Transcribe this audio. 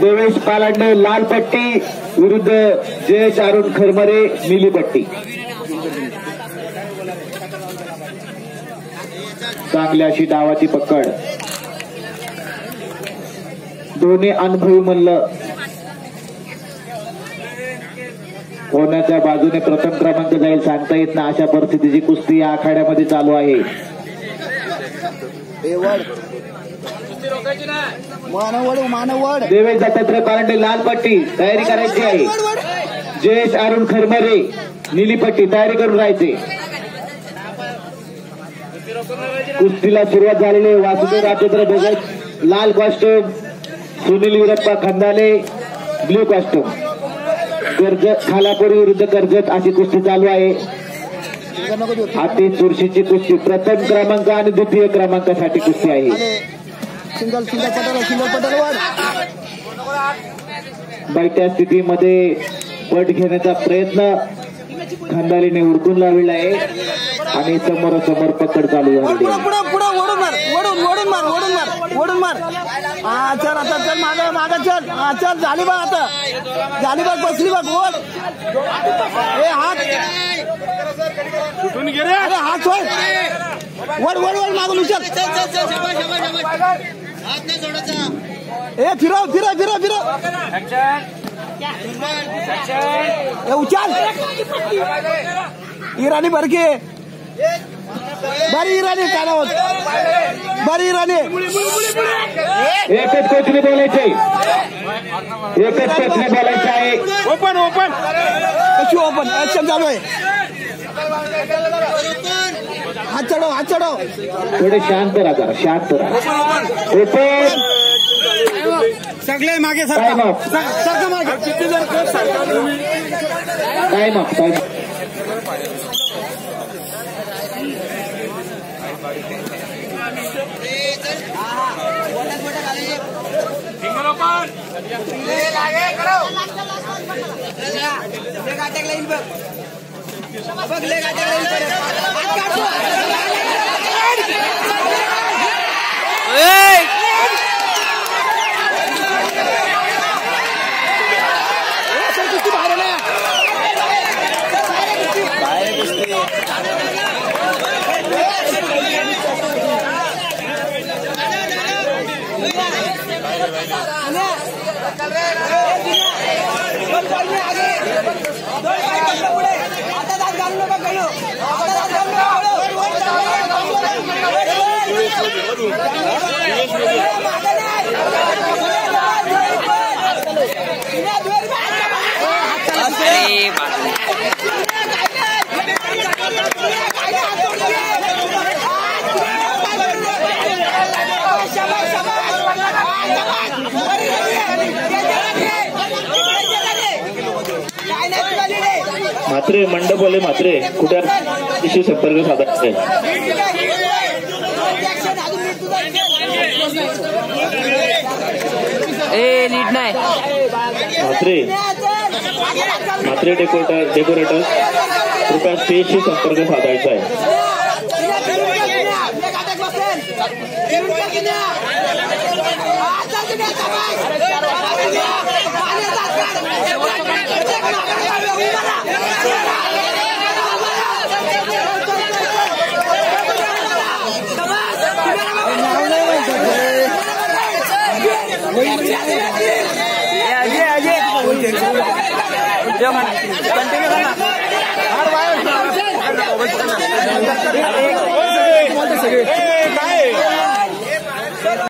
देवेश पालांडे लाल पट्टी विरुद्ध जयेश अरुण खरमरे नीली पट्टी. चांगली अशी डावाची पकड. दोन्ही अनुभवी मल्ल कोणाच्या बाजूने प्रथम क्रमांक जाईल सांगता येत ना अशा परिस्थितीची कुस्ती या आखाड्यामध्ये चालू आहे. देवेश दत्तात्रय पालांडे लाल पट्टी तयारी करायची आहे. जयेश अरुण खरमरे नीली पट्टी तयारी करून राहायचे. कुस्तीला सुरुवात झालेली आहे. वासुदेव राजेंद्र भगत लाल costume, Sunil Veerappa Khandale blue costume. Karjat खालापुरी विरुद्ध कर्जत अशी कुस्ती चालू आहे. अति चुरशीची कुस्ती प्रथम क्रमांक आणि द्वितीय क्रमांकासाठी कुस्ती आहे. बैठ्या स्थितीमध्ये पट घेण्याचा प्रयत्न खंदालीने उडकून लावलेला आहे आणि समोरासमोर पकड चालू झाली आहे. ओढून मार. हा चल आता चल मागा चल. हा चल झाली बघ आता झाली बघ बसली बघ. ओढ हे हात कुठून गेले. अरे हात सोड. ओढ मागून उचल. ए फिरव उचल. इराणी बरके बरी इराणी काय होत बरी इराणी. एकच कोचने बोलायचे आहे. ओपन कशी ओपन ऍक्शन चालू आहे. हात चढव. थोडे शांत राहा. ओपन सगळे मागे सरका मागे. Time of. मात्रे मंडपवाले मात्रे कुठे इशी संपर्क साधायचा नीट नाही. मात्रे डेकोरेटर कृपया स्टेजशी संपर्क साधायचा आहे. कंटिन्यू